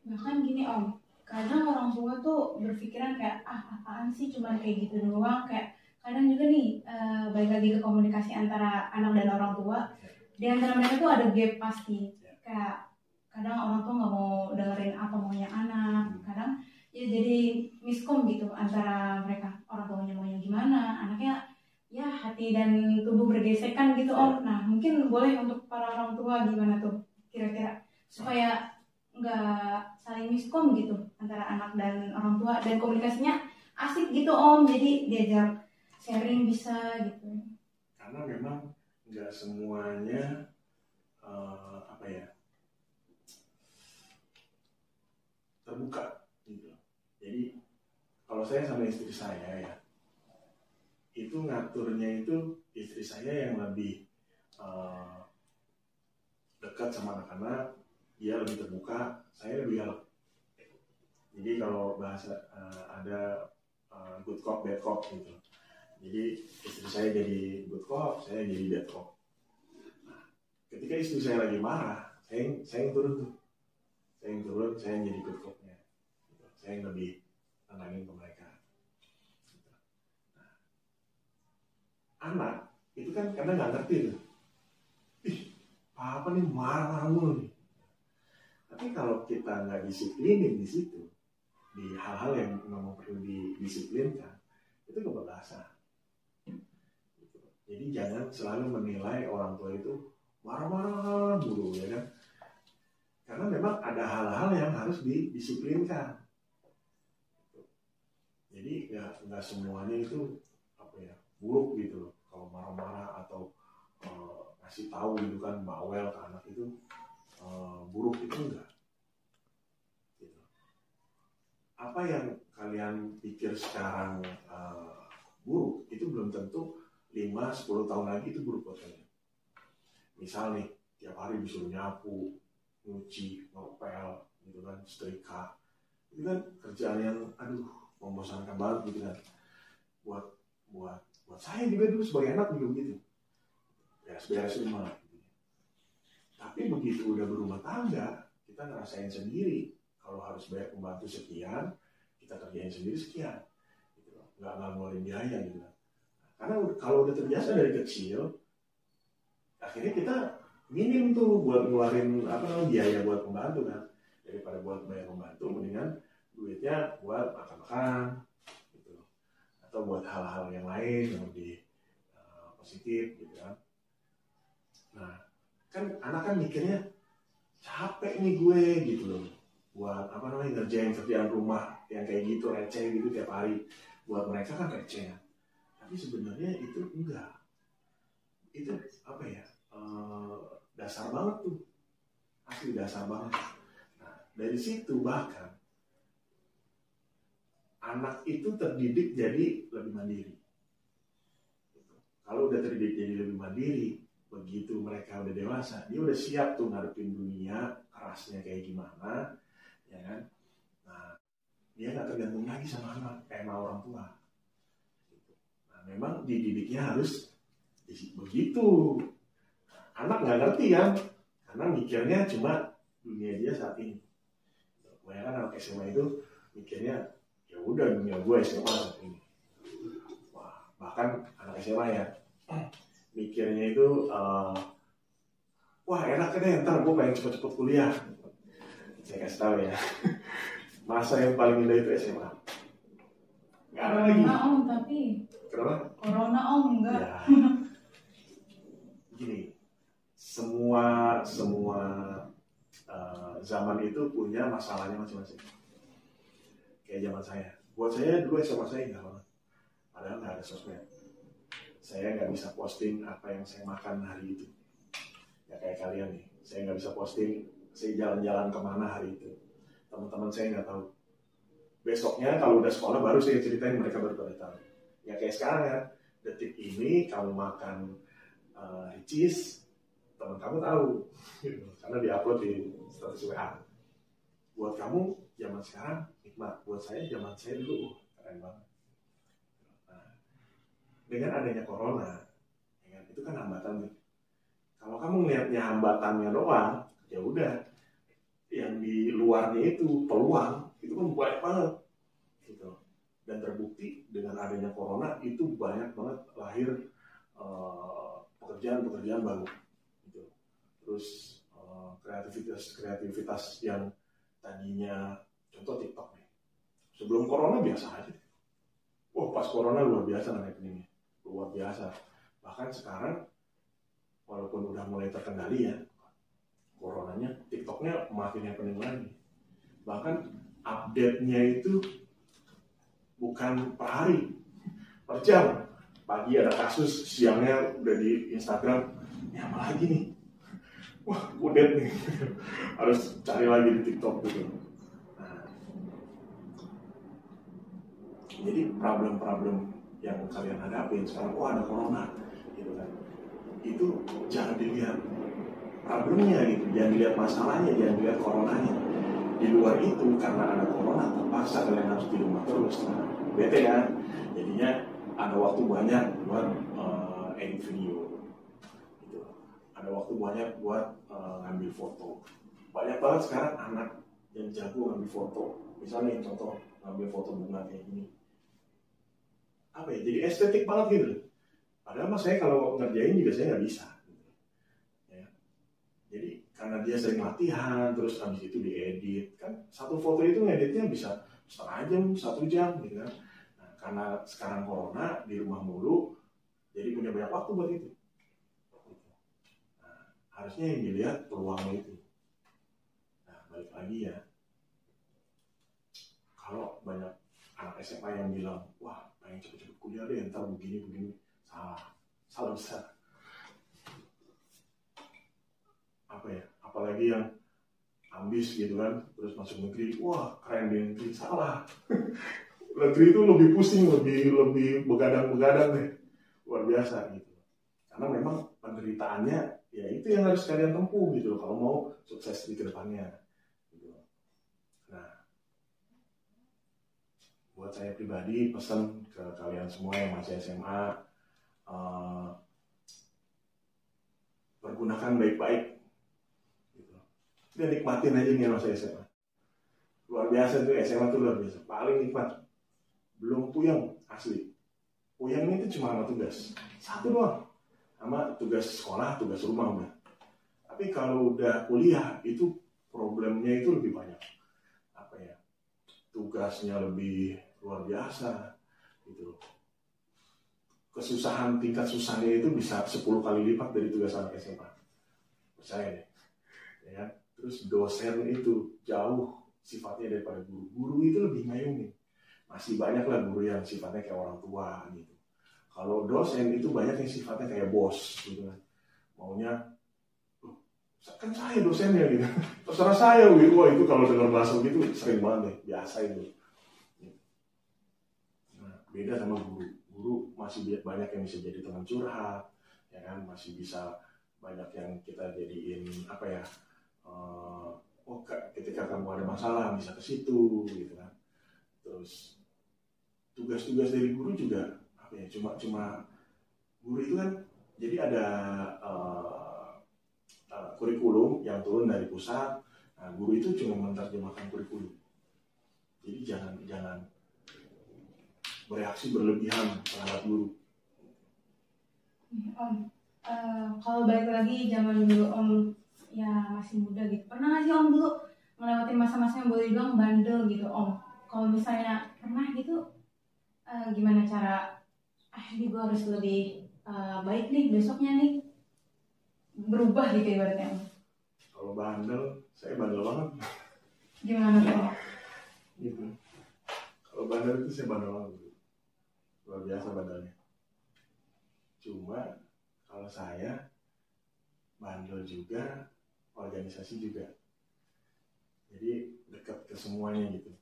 Bahkan gini Om, kadang orang tua tuh berpikiran kayak apaan sih cuma kayak gitu doang. Kayak kadang juga nih balik lagi ke komunikasi antara anak dan orang tua. Di antara mereka tuh ada gap pasti. Kayak kadang orang tua nggak mau dengerin apa maunya anak. Kadang ya jadi miskom gitu antara mereka, orang tuanya maunya gimana, anaknya ya hati dan tubuh bergesekan gitu Om. Nah mungkin boleh untuk para orang tua gimana tuh kira-kira supaya nggak saling miskom gitu antara anak dan orang tua, dan komunikasinya asik gitu Om, jadi diajak sharing bisa gitu. Karena memang nggak semuanya terbuka gitu. Jadi kalau saya sama istri saya ya, itu ngaturnya itu istri saya yang lebih dekat sama anak-anak, dia lebih terbuka, saya lebih galak. Jadi kalau bahasa ada good cop, bad cop gitu. Jadi istri saya jadi good cop, saya jadi bad cop. Nah, ketika istri saya lagi marah, saya yang turun tuh. Saya yang turun, saya yang jadi good copnya. Gitu. Saya yang lebih tenangin ke mereka. Gitu. Nah, anak itu kan karena nggak ngerti tuh. Apa nih marah mulu nih. Tapi kalau kita nggak disiplinin di situ, di hal-hal yang memang perlu didisiplinkan, itu kebablasan. Gitu. Jadi jangan selalu menilai orang tua itu marah-marah dulu, ya kan? Karena memang ada hal-hal yang harus didisiplinkan. Gitu. Jadi nggak semuanya itu buruk gitu loh. Kalau marah-marah atau ngasih tahu gitu kan bawel ke anak itu buruk, itu enggak. Gitu. Apa yang kalian pikir sekarang buruk itu belum tentu 5-10 tahun lagi itu buruk buat kalian. Misal nih tiap hari disuruh nyapu, nyuci, ngepel gitu kan, setrika, itu kan kerjaan yang membosankan banget gitu kan. Buat saya juga dulu sebagai anak juga begitu. Beres-beres rumah. Tapi begitu udah berumah tangga, kita ngerasain sendiri. Kalau harus bayar pembantu sekian, kita kerjain sendiri sekian. Gitu. Nggak ngeluarin biaya gitu. Karena kalau udah terbiasa dari kecil, akhirnya kita minim tuh buat ngeluarin biaya buat pembantu kan. Daripada buat bayar pembantu, mendingan duitnya buat makan-makan. Gitu. Nah, atau buat hal-hal yang lain yang lebih positif gitu kan. Nah, kan anak kan mikirnya capek nih gue gitu loh, buat ngerjain kerjaan rumah yang kayak gitu receh gitu tiap hari. Buat mereka kan receh, tapi sebenarnya itu enggak, itu dasar banget tuh, asli dasar banget. Nah, dari situ bahkan anak itu terdidik jadi lebih mandiri. Kalau udah terdidik jadi lebih mandiri, begitu mereka udah dewasa, dia udah siap tuh ngadepin dunia kerasnya kayak gimana, ya kan? Nah, dia nggak tergantung lagi sama orang tua. Nah, memang dididiknya harus begitu. Anak nggak ngerti kan, karena mikirnya cuma dunia dia saat ini. Kebanyakan anak SMA itu mikirnya ya udah dunia gue SMA saat ini. Wah, bahkan anak SMA ya mikirnya itu wah enak deh, ntar gue pengen cepet-cepet kuliah. Saya kasih tahu ya, masa yang paling indah itu SMA. Nggak ada lagi. Corona om, tapi kenapa? Corona om enggak. Ya. Gini, semua zaman itu punya masalahnya masing-masing. Kayak zaman saya. Buat saya dulu SMA saya indah banget. Padahal nggak ada sosmed. Saya nggak bisa posting apa yang saya makan hari itu. Ya kayak kalian nih. Saya nggak bisa posting saya jalan-jalan kemana hari itu. Teman-teman saya nggak tahu. Besoknya kalau udah sekolah baru saya ceritain, mereka baru pada tahu. Ya kayak sekarang ya. Detik ini kamu makan ricis, teman kamu tahu. Karena diupload di status WA. Buat kamu zaman sekarang nikmat. Buat saya zaman saya dulu keren banget. Dengan adanya corona, ya, itu kan hambatan nih. Kalau kamu ngelihatnya hambatannya doang, ya udah. Yang di luarnya itu peluang, itu kan banyak banget, gitu. Dan terbukti dengan adanya corona itu banyak banget lahir pekerjaan-pekerjaan baru, gitu. Terus kreativitas yang tadinya, contoh TikTok nih. Sebelum corona biasa aja. Wah, pas corona luar biasa naiknya. Luar biasa. Bahkan sekarang walaupun udah mulai terkendali ya coronanya, TikToknya makin happening lagi. Bahkan update-nya itu bukan per hari, per jam. Pagi ada kasus, siangnya udah di Instagram, ini apa lagi nih? Wah, udah nih. Harus cari lagi di TikTok gitu. Nah, jadi problem-problem yang kalian hadapin sekarang, ada corona, gitu kan? Itu jangan dilihat problemnya gitu, jangan dilihat masalahnya, jangan dilihat coronanya. Di luar itu karena ada corona terpaksa kalian harus di rumah terus. Nah, bete kan? Jadinya ada waktu banyak buat edit video, gitu. Ada waktu banyak buat ngambil foto. Banyak banget sekarang anak yang jago ngambil foto. Misalnya contoh ngambil foto bunga kayak gini. Apa ya? Jadi estetik banget gitu. Padahal mas saya kalau ngerjain juga saya nggak bisa. Ya. Jadi karena dia sering latihan, terus habis itu diedit, kan satu foto itu ngeditnya bisa setengah jam, 1 jam, gitu kan. Nah, karena sekarang corona di rumah mulu, jadi punya banyak waktu buat itu. Nah, harusnya yang dilihat peluangnya itu. Nah, balik lagi ya, kalau banyak anak SMA yang bilang, wah pengen cepet-cepet kuliah deh, ntar begini, salah besar. Apa ya, apalagi yang ambis gitu kan, terus masuk negeri, wah keren di negeri, salah. Negeri itu lebih pusing, lebih begadang-begadang deh, luar biasa gitu. Karena memang penderitaannya, ya itu yang harus kalian tempuh gitu, kalau mau sukses di kedepannya. Gitu. Nah, buat saya pribadi, pesan ke kalian semua yang masih SMA, pergunakan baik-baik. Udah nikmatin aja nih masa SMA. Luar biasa tuh, SMA tuh luar biasa. Paling nikmat. Belum puyeng, asli. Puyeng itu cuma sama tugas. Satu doang. Sama tugas sekolah, tugas rumah udah. Tapi kalau udah kuliah, itu problemnya itu lebih banyak. Apa ya? Tugasnya lebih luar biasa. Gitu. kesusahan, tingkat susahnya itu bisa 10 kali lipat dari tugas anak SMA. Percaya deh. Ya. Terus dosen itu jauh sifatnya daripada guru. Guru itu lebih ngayungin. Masih banyak lah guru yang sifatnya kayak orang tua gitu. Kalau dosen itu banyak yang sifatnya kayak bos gitu kan. Maunya, kan saya dosennya gitu. Terserah saya gitu. Wah itu kalau dengar bahasa gitu sering banget deh, biasa itu. Nah, beda sama guru. Guru masih banyak yang bisa jadi teman curhat, ya kan, masih bisa banyak yang kita jadiin apa ya, ketika kamu ada masalah bisa ke situ gitu kan. Terus tugas-tugas dari guru juga apa ya, cuma guru itu kan jadi ada kurikulum yang turun dari pusat. Nah, guru itu cuma menerjemahkan kurikulum. Jadi jangan bereaksi berlebihan terhadap guru. Om, kalau balik lagi zaman dulu Om ya masih muda gitu, pernah nggak sih Om dulu ngelewatin masa-masa yang boleh dibilang bandel gitu Om? Kalau misalnya pernah gitu, gimana cara ini gue harus lebih baik nih besoknya nih, berubah gitu ibaratnya Om? Kalau bandel, saya bandel banget. Gimana tuh? Gitu. Kalau bandel itu saya bandel banget. Luar biasa bandelnya. Cuma kalau saya bandel juga, organisasi juga. Jadi dekat ke semuanya gitu.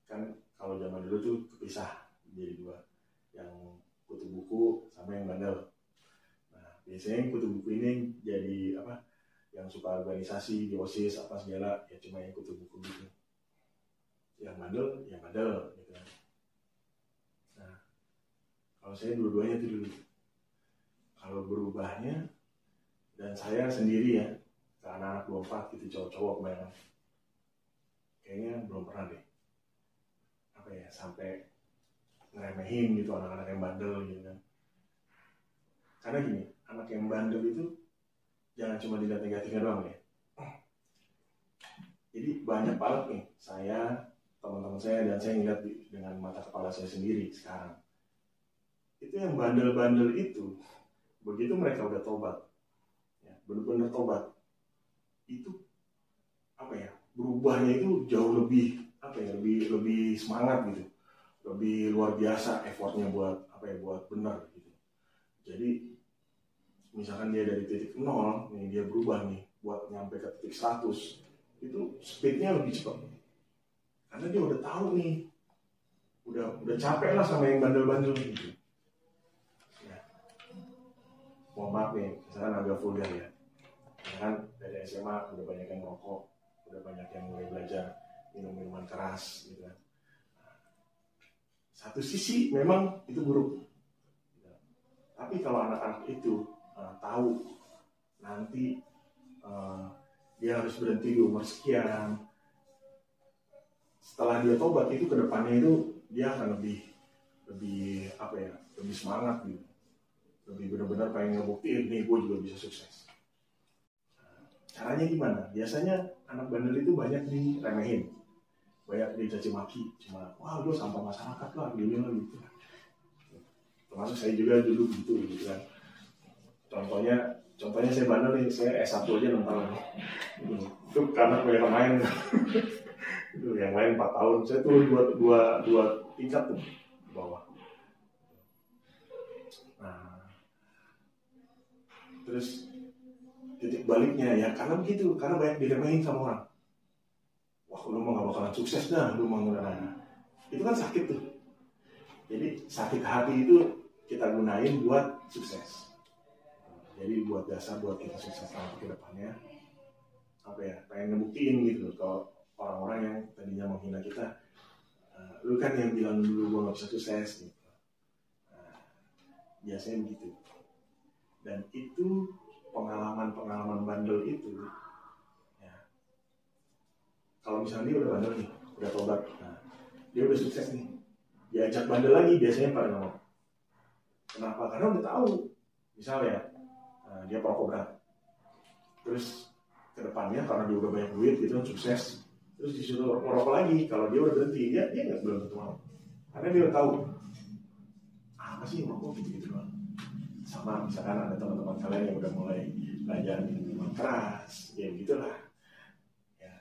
Kan kalau zaman dulu tuh kepisah jadi dua. Yang kutu buku sama yang bandel. Nah, biasanya yang kutu buku ini jadi apa? Yang suka organisasi, di OSIS, apa segala, ya cuma yang kutu buku gitu. Yang bandel, ya bandel gitu. Nah, kalau saya dua-duanya itu dulu. Kalau berubahnya, dan saya sendiri ya, ke anak-anak 24 gitu, cowok-cowok kebanyakan, kayaknya belum pernah deh, apa ya, sampai ngeremehin gitu anak-anak yang bandel gitu kan. Karena gini, anak yang bandel itu jangan cuma dilihat negatifnya doang ya. Jadi banyak banget nih, saya, teman-teman saya, dan saya ngeliat dengan mata kepala saya sendiri sekarang. Itu yang bandel-bandel itu, begitu mereka udah tobat, ya, benar-benar tobat, itu apa ya, berubahnya itu jauh lebih apa ya, lebih semangat gitu, lebih luar biasa effortnya buat apa ya, buat benar gitu. Jadi misalkan dia dari titik 0 nih, dia berubah nih buat nyampe ke titik 100, itu speednya lebih cepat karena dia udah tahu nih, udah capek lah sama yang bandel-bandel gitu. Mohon maaf nih, misalkan agak vulgar ya. Kan dari SMA udah banyak yang merokok, udah banyak yang mulai belajar minum minuman keras gitu kan. Satu sisi memang itu buruk. Tapi kalau anak-anak itu tahu nanti dia harus berhenti di umur sekian, setelah dia tobat itu kedepannya itu dia akan lebih apa ya, lebih semangat gitu. Lebih benar-benar pengen ngebuktiin nih gue juga bisa sukses. Caranya gimana? Biasanya anak bandel itu banyak diremehin, banyak dicaci maki, cuma wah lu sampah masyarakat lah, gini lah gitu. Termasuk saya juga dulu gitu kan. Contohnya saya bandel nih, saya S1 aja 6 tahun. Itu karena banyak main. Itu yang lain 4 tahun, saya turun dua tingkat tuh di bawah. Terus titik baliknya ya karena begitu, karena banyak diremehin sama orang. Wah lu mah gak bakalan sukses dah, lu mah nggak. Itu kan sakit tuh. Jadi sakit hati itu kita gunain buat sukses. Jadi buat dasar buat kita sukses nanti ke depannya. Apa ya, pengen ngebuktiin gitu kalau orang-orang yang tadinya menghina kita, lu kan yang bilang dulu gua gak bisa sukses gitu. Biasanya begitu. Dan itu pengalaman bandel itu ya, kalau misalnya dia udah bandel nih, udah tobat, nah, dia udah sukses nih, diajak bandel lagi biasanya pada ngomong. Kenapa? Karena udah tahu, misalnya dia perokok berat, terus kedepannya karena dia udah banyak duit gitu kan, sukses, terus disuruh merokok lagi. Kalau dia udah berhenti, dia nggak belum tentu mau, karena dia udah tahu apa sih rokok gitu doang. Sama misalkan ada teman-teman kalian yang udah mulai belajar minuman keras, ya gitulah. Ya.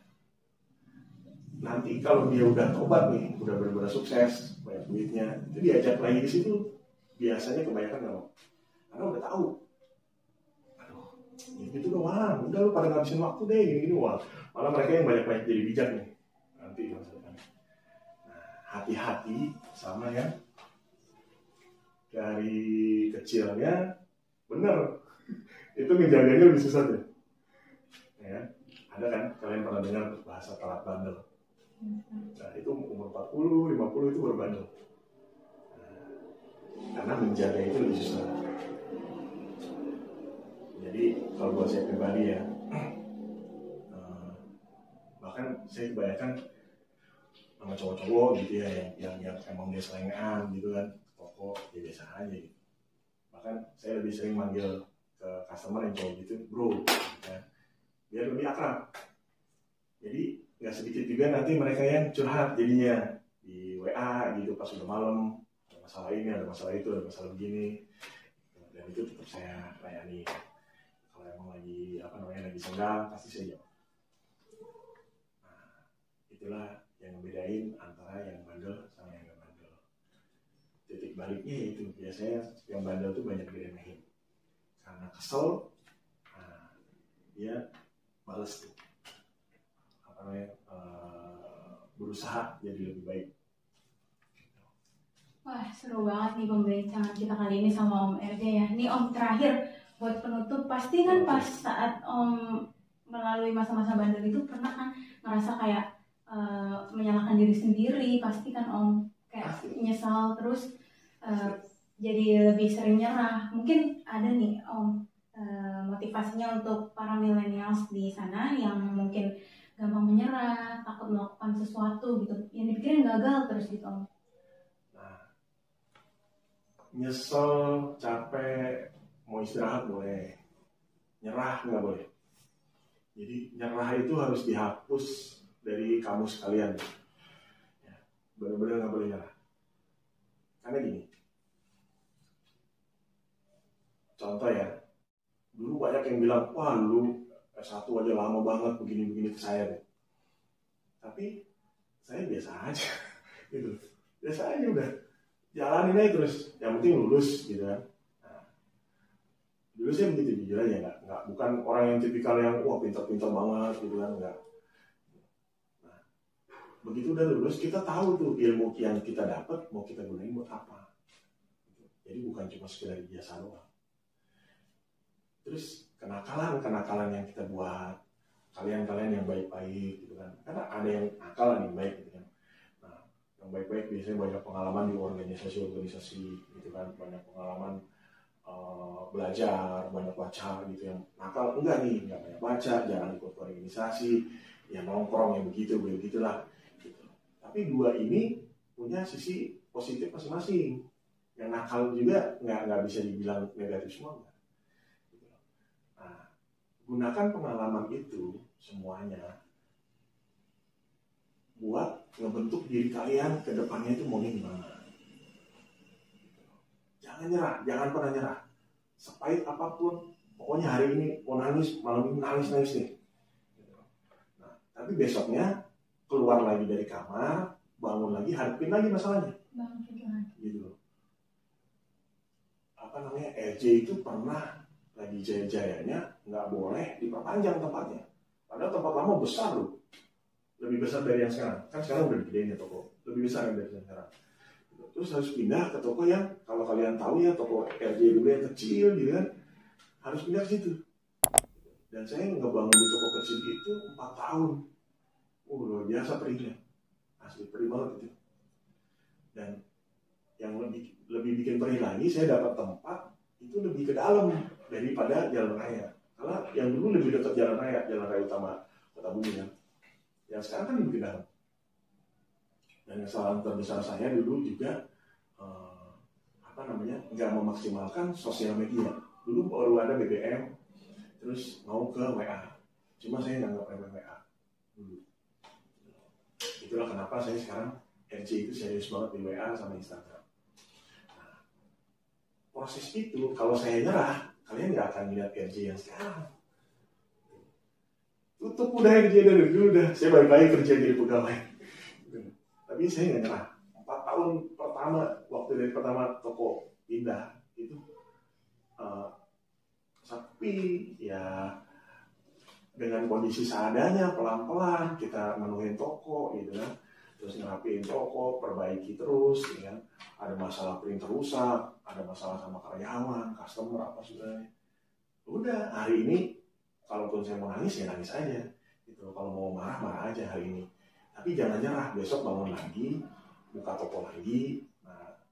Nanti kalau dia udah tobat nih, udah benar-benar sukses, banyak duitnya, itu diajak lagi di situ, biasanya kebanyakan nggak mau, karena udah tahu. Aduh, gitu doang, udah lu pada ngabisin waktu deh, gini-gini wah. Malah mereka yang banyak-banyak jadi bijak nih. Nanti maksudnya. Nah, hati-hati sama yang dari kecilnya bener itu ngejaganya lebih susah tuh ya. Ada kan kalian pernah dengar bahasa telat bandel. Nah itu umur 40, 50 itu baru bandel. Nah, karena menjaga itu lebih susah. Jadi kalau buat saya pribadi ya, bahkan saya kebanyakan sama cowok-cowok gitu ya yang emang dia selengean gitu kan, pokok ya biasa aja gitu. Bahkan saya lebih sering manggil ke customer yang cowok gitu, bro, ya, biar lebih akrab. Jadi nggak sedikit juga nanti mereka yang curhat jadinya di WA gitu pas udah malam, ada masalah ini, ada masalah itu, ada masalah begini, dan itu tetap saya layani. Kalau emang lagi lagi senggang pasti saya jawab. Nah, itulah yang membedain antara yang bandel sama yang nggak bandel. Titik baliknya itu biasanya yang bandel tuh banyak diremehin karena kesel, nah, dia males tuh berusaha jadi lebih baik. Wah, seru banget nih pembicaraan kita kali ini sama Om RJ ya. Ini Om terakhir buat penutup, pasti kan pas saat Om melalui masa-masa bandel itu pernah kan ngerasa kayak menyalahkan diri sendiri, pasti kan Om kayak nyesal terus jadi lebih sering nyerah. Mungkin ada nih Om motivasinya untuk para millennials di sana yang mungkin gampang menyerah, takut melakukan sesuatu gitu, yang dipikirin gagal terus gitu Om. Nah, nyesel, capek, mau istirahat boleh, nyerah nggak boleh. Jadi nyerah itu harus dihapus dari kamus kalian. Ya, benar-benar nggak boleh nyerah. Karena gini, contoh ya, dulu banyak yang bilang, wah lu S1 aja lama banget begini-begini ke saya deh. Tapi saya biasa aja, gitu. Biasa aja udah, jalanin aja terus. Yang penting lulus, gitu kan. Nah, dulu saya begitu jujur aja, nggak bukan orang yang tipikal yang wah pintar-pintar banget, gitu kan, nggak. Nah, begitu udah lulus, kita tahu tuh ilmu yang kita dapat mau kita gunain buat apa. Jadi bukan cuma sekedar ijazah doang. Terus kenakalan yang kita buat, kalian yang baik-baik gitu kan, karena ada yang nakal yang baik gitu kan. Nah, yang baik-baik biasanya banyak pengalaman di organisasi gitu kan, banyak pengalaman belajar, banyak baca gitu. Yang nakal enggak nih, nggak banyak baca, jarang ikut organisasi, ya nongkrong yang begitulah gitu. Tapi dua ini punya sisi positif masing-masing. Yang nakal juga nggak bisa dibilang negatif semua. Gunakan pengalaman itu semuanya buat ngebentuk diri kalian ke depannya itu maunya gimana. Jangan nyerah, jangan pernah nyerah. Sepahit apapun, pokoknya hari ini mau nangis, malam ini nangis nih. Nah, tapi besoknya keluar lagi dari kamar, bangun lagi, hadapin lagi masalahnya. Gitu. LJ itu pernah lagi jaya-jayanya nggak boleh diperpanjang tempatnya. Padahal tempat lama besar loh, lebih besar dari yang sekarang. Kan sekarang udah digedein ya toko, lebih besar dari yang sekarang. Terus harus pindah ke toko yang kalau kalian tahu ya toko RJ dulu yang kecil gitu kan, harus pindah ke situ. Dan saya ngebangun di toko kecil itu 4 tahun. Luar biasa perihnya, asli perih banget itu. Dan yang lebih bikin perih lagi, saya dapat tempat itu lebih ke dalam daripada jalan raya. Karena yang dulu lebih dekat jalan raya utama Kota Bumi kan. Yang sekarang kan lebih ke dalam. Dan kesalahan terbesar saya dulu juga nggak memaksimalkan sosial media. Dulu baru ada BBM, terus mau ke WA. Cuma saya nggak pernah WA dulu. Itulah kenapa saya sekarang RJ itu serius banget di WA sama Instagram. Nah, proses itu kalau saya nyerah, kalian nggak akan lihat RJ yang sekarang. Tutup udah RJ dari dulu, udah saya balik lagi kerja jadi pegawai. Tapi saya nggak nyerah. 4 tahun pertama, waktu dari pertama toko pindah itu sepi ya, dengan kondisi seadanya, pelan-pelan kita menuhin toko gitu kan, terus ngerapiin toko, perbaiki terus ya kan. Ada masalah printer rusak, ada masalah sama karyawan, customer apa sebenarnya. Udah hari ini kalaupun saya mau nangis ya nangis aja gitu, kalau mau marah aja hari ini, tapi jangan nyerah. Besok bangun lagi, buka toko lagi. Nah,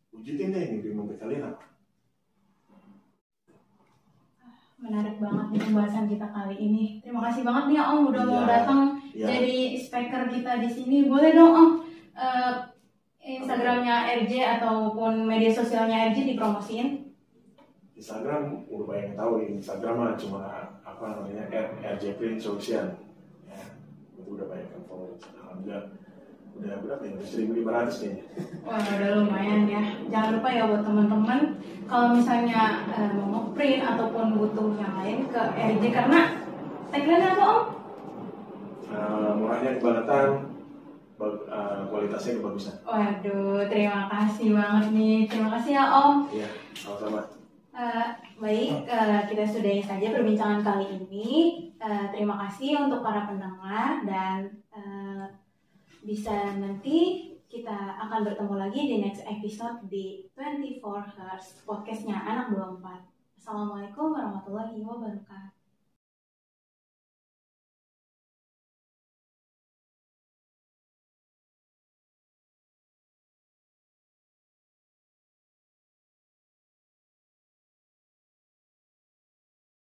wujudin deh mimpi kalian apa. Menarik banget nih pembahasan kita kali ini. Terima kasih banget nih Om udah mau datang jadi speaker kita di sini. Boleh dong Om Instagramnya RJ ataupun media sosialnya RJ dipromosiin? Instagram udah banyak yang tahu, Instagram mah cuma apa namanya RJ Print Solution ya, itu udah banyak yang follow. Alhamdulillah udah berapa ya, 1.500 kayaknya. Wah udah lumayan ya. Jangan lupa ya buat teman-teman kalau misalnya mau nge-print ataupun butuh yang lain ke RJ, karena tagline apa Om? Murahnya kebangetan, kualitasnya kebagusan. Waduh, terima kasih banget nih. Terima kasih ya Om. Iya, sama-sama. Baik, kita sudahi saja perbincangan kali ini. Terima kasih untuk para pendengar dan bisa nanti kita akan bertemu lagi di next episode di 24 Hertz podcastnya Anak 24. Assalamualaikum warahmatullahi wabarakatuh.